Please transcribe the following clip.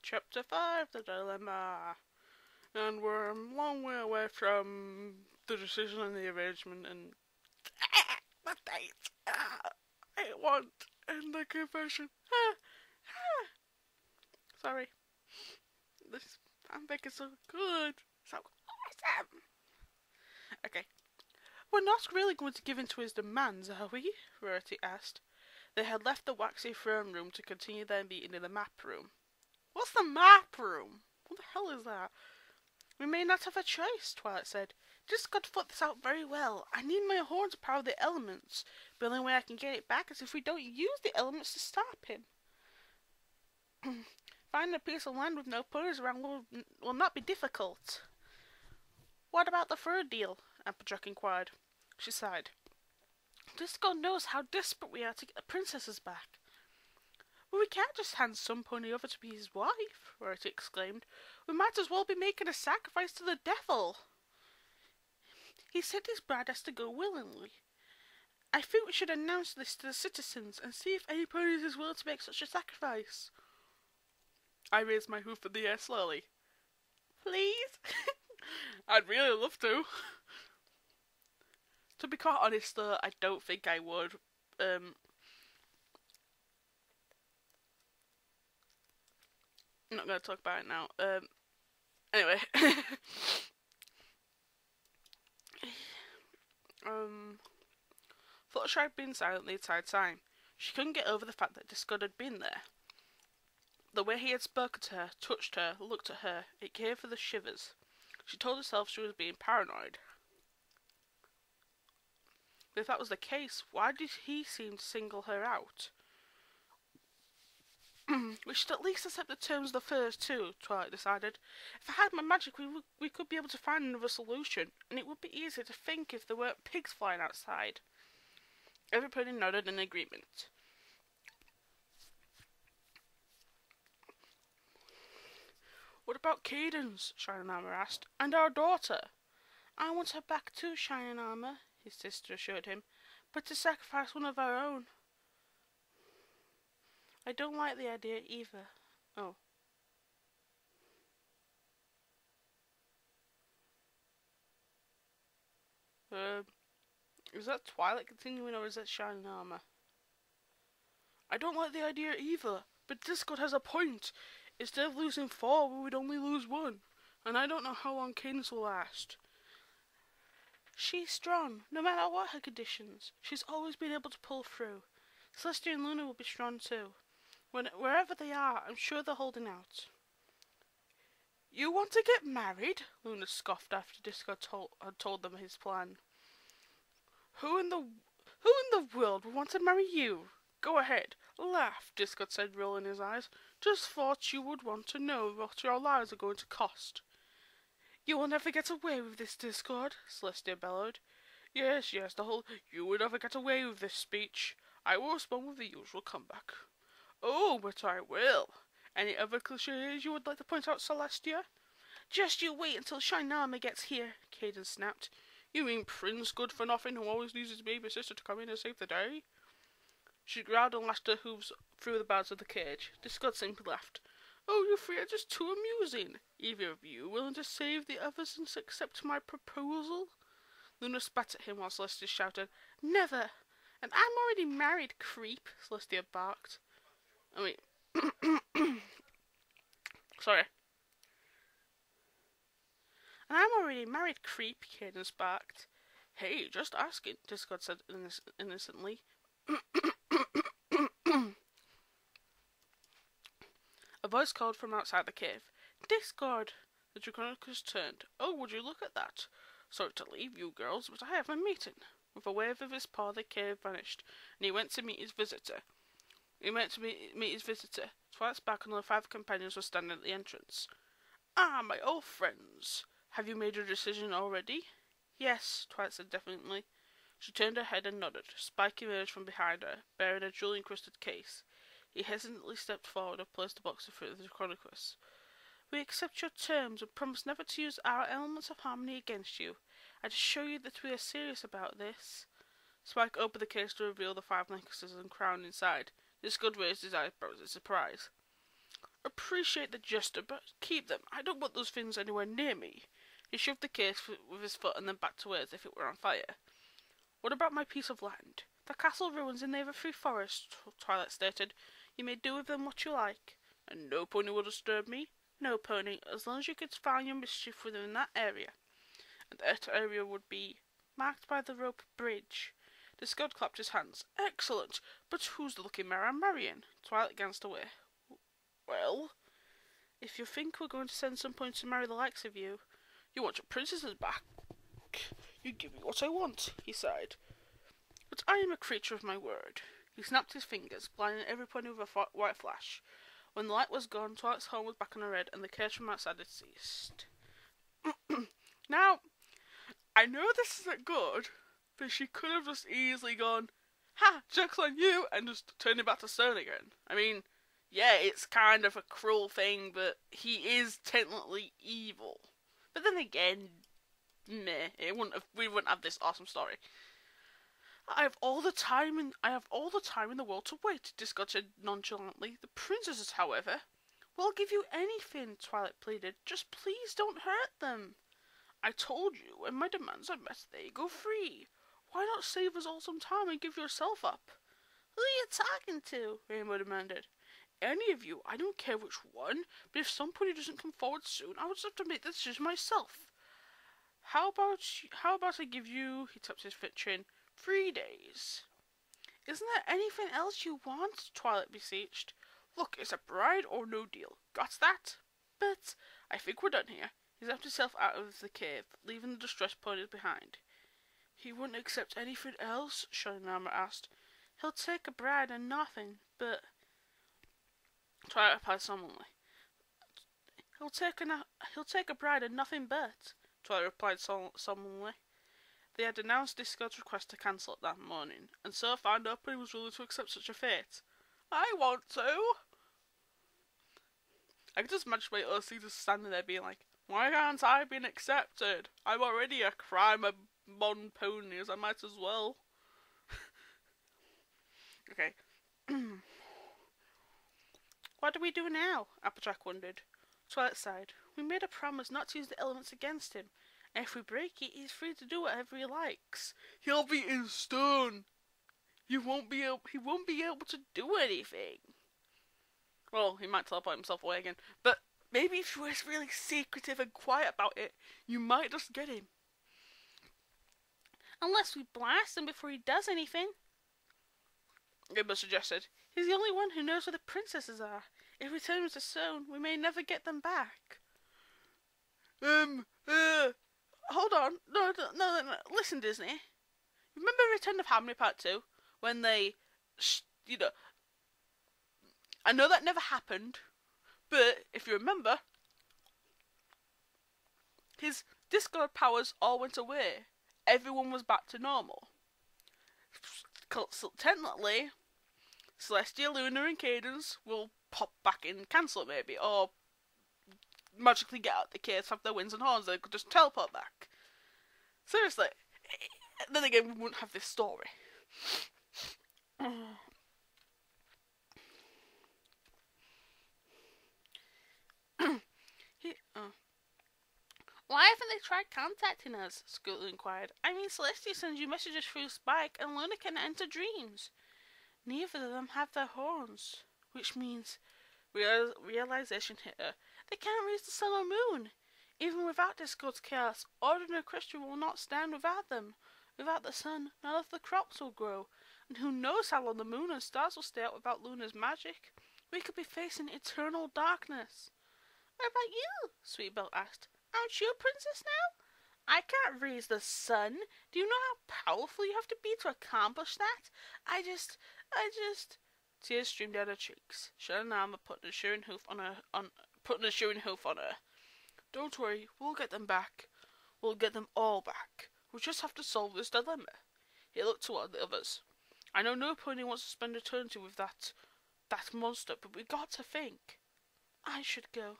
Chapter 5, The Dilemma. And we're a long way away from the decision and the arrangement and the date. I want in the confession. Sorry. This fanfic is so good. So awesome. Okay. We're not really going to give in to his demands, are we? Rarity asked. They had left the waxy throne room to continue their meeting in the map room. What's the map room? What the hell is that? We may not have a choice, Twilight said. Just got to thought this out very well. I need my horn to power the elements. The only way I can get it back is if we don't use the elements to stop him. Finding a piece of land with no pillars around will not be difficult. What about the third deal? Applejack inquired. She sighed. Discord knows how desperate we are to get the princesses back. Well, we can't just hand some pony over to be his wife, Rarity exclaimed. We might as well be making a sacrifice to the devil. He said his bride has to go willingly. I think we should announce this to the citizens and see if any pony is willing to make such a sacrifice. I raised my hoof in the air slowly. Please? I'd really love to. To be quite honest though, I don't think I would. I'm not going to talk about it now. Anyway. Fluttershy had been silent the entire time. She couldn't get over the fact that Discord had been there. The way he had spoken to her, touched her, looked at her, it gave her the shivers. She told herself she was being paranoid. But if that was the case, why did he seem to single her out? We should at least accept the terms of the first two, Twilight decided. If I had my magic, we could be able to find another solution, and it would be easier to think if there weren't pigs flying outside. Everybody nodded in agreement. What about Cadence? Shining Armor asked. And our daughter? I want her back too, Shining Armor, his sister assured him, but to sacrifice one of our own. I don't like the idea either. Oh. Is that Twilight continuing or is that Shining Armor? I don't like the idea either, but Discord has a point. Instead of losing 4, we would only lose 1. And I don't know how long Cadence will last. She's strong, no matter what her conditions. She's always been able to pull through. Celestia and Luna will be strong too. Wherever they are, I'm sure they're holding out. You want to get married? Luna scoffed after Discord had told them his plan. Who in the world would want to marry you? Go ahead, laugh, Discord said, rolling his eyes. Just thought you would want to know what your lives are going to cost. You will never get away with this, Discord, Celestia bellowed. Yes, the whole you will never get away with this speech. I will respond with the usual comeback. Oh, but I will. Any other cliches you would like to point out, Celestia? Just you wait until Shining Armor gets here, Cadence snapped. You mean Prince Good for Nothing who always needs his baby sister to come in and save the day? She growled and lashed her hooves through the bars of the cage. Discord simply laughed. Oh, you three are just too amusing. Either of you willing to save the others and accept my proposal? Luna spat at him while Celestia shouted, Never! And I'm already married, creep, Celestia barked. Sorry. And I'm already married, creep, Cadence barked. Hey, just asking, Discord said innocently. A voice called from outside the cave. Discord! The Draconicus turned. Oh, would you look at that? Sorry to leave you girls, but I have a meeting. With a wave of his paw, the cave vanished, and he went to meet his visitor. Twilight's back and the 5 companions were standing at the entrance. Ah, my old friends. Have you made your decision already? Yes, Twilight said definitely. She turned her head and nodded. Spike emerged from behind her, bearing a jewel-encrusted case. He hesitantly stepped forward and placed the box in front of the Draconicus. We accept your terms and promise never to use our elements of harmony against you. I assure you that we are serious about this. Spike opened the case to reveal the 5 necklaces and crown inside. Discord raised his eyebrows in surprise. appreciate the gesture, but keep them. I don't want those things anywhere near me. He shoved the case with his foot and then backed away as if it were on fire. What about my piece of land? The castle ruins in the Everfree Forest, Twilight stated. You may do with them what you like. And no pony will disturb me? No pony, as long as you could find your mischief within that area. And that area would be marked by the rope bridge. Discord clapped his hands. Excellent! But who's the lucky mare I'm marrying? Twilight glanced away. Well, if you think we're going to send some points to marry the likes of you, you want your princesses back. You give me what I want, he sighed. But I am a creature of my word. He snapped his fingers, blinding every pony with a white flash. When the light was gone, Twilight's horn was back on her head, and the case from outside had ceased. Now, I know this isn't good, but she could have just easily gone, ha, joke's on you, and just turned it back to stone again. I mean, yeah, it's kind of a cruel thing, but he is technically evil. But then again, meh, we wouldn't have this awesome story. I have all the time in the world to wait, Discord said nonchalantly. The princesses, however, will give you anything, Twilight pleaded. Just please don't hurt them. I told you, when my demands are met, they go free. Why not save us all some time and give yourself up? Who are you talking to? Rainbow demanded. Any of you, I don't care which one, but if somebody doesn't come forward soon, I would just have to make the decision myself. How about I give you, he tapped his fit chin, 3 days. Isn't there anything else you want? Twilight beseeched. Look, it's a bride or no deal. Got that? But I think we're done here. He zapped himself out of the cave, leaving the distressed ponies behind. He wouldn't accept anything else? Shining Armor asked. He'll take a bride and nothing, but... Twilight replied solemnly. He'll take a bride and nothing but, Twilight replied solemnly. They had announced Discord's request to cancel it that morning, and so found nobody was willing to accept such a fate. I want to! I could just imagine my OC just standing there being like, why can't I be accepted? I'm already a crime among ponies, I might as well. Okay. What do we do now? Applejack wondered. Twilight sighed. We made a promise not to use the elements against him, and if we break it, he's free to do whatever he likes. He'll be in stone. He won't be able to do anything. Well, he might teleport himself away again, but maybe if you were really secretive and quiet about it, you might just get him. Unless we blast him before he does anything, Rainbow suggested. He's the only one who knows where the princesses are. If we turn him to stone, we may never get them back. Hold on. No. Listen, Disney. Remember Return of Harmony Part 2? When they, I know that never happened, but if you remember, his Discord powers all went away. Everyone was back to normal. So technically, Celestia, Luna, and Cadence will pop back in, cancel it maybe, or magically get out the case, have their wings and horns, they could just teleport back. Seriously. Then again, we wouldn't have this story. Why haven't they tried contacting us? Scooter inquired. I mean, Celestia sends you messages through Spike, and Luna can enter dreams. Neither of them have their horns, which means realization hit her. They can't reach the sun or moon. Even without Discord's chaos, ordinary Christian will not stand without them. Without the sun, none of the crops will grow. And who knows how long the moon and stars will stay out without Luna's magic? We could be facing eternal darkness. What about you? Sweetbelle asked. Aren't you a princess now? I can't raise the sun. Do you know how powerful you have to be to accomplish that? I just... Tears streamed down her cheeks. Shining Armor putting a shearing hoof on her. Don't worry, we'll get them back. We'll get them all back. We just have to solve this dilemma. He looked toward the others. I know no pony wants to spend eternity with that monster, but we got to think. I should go.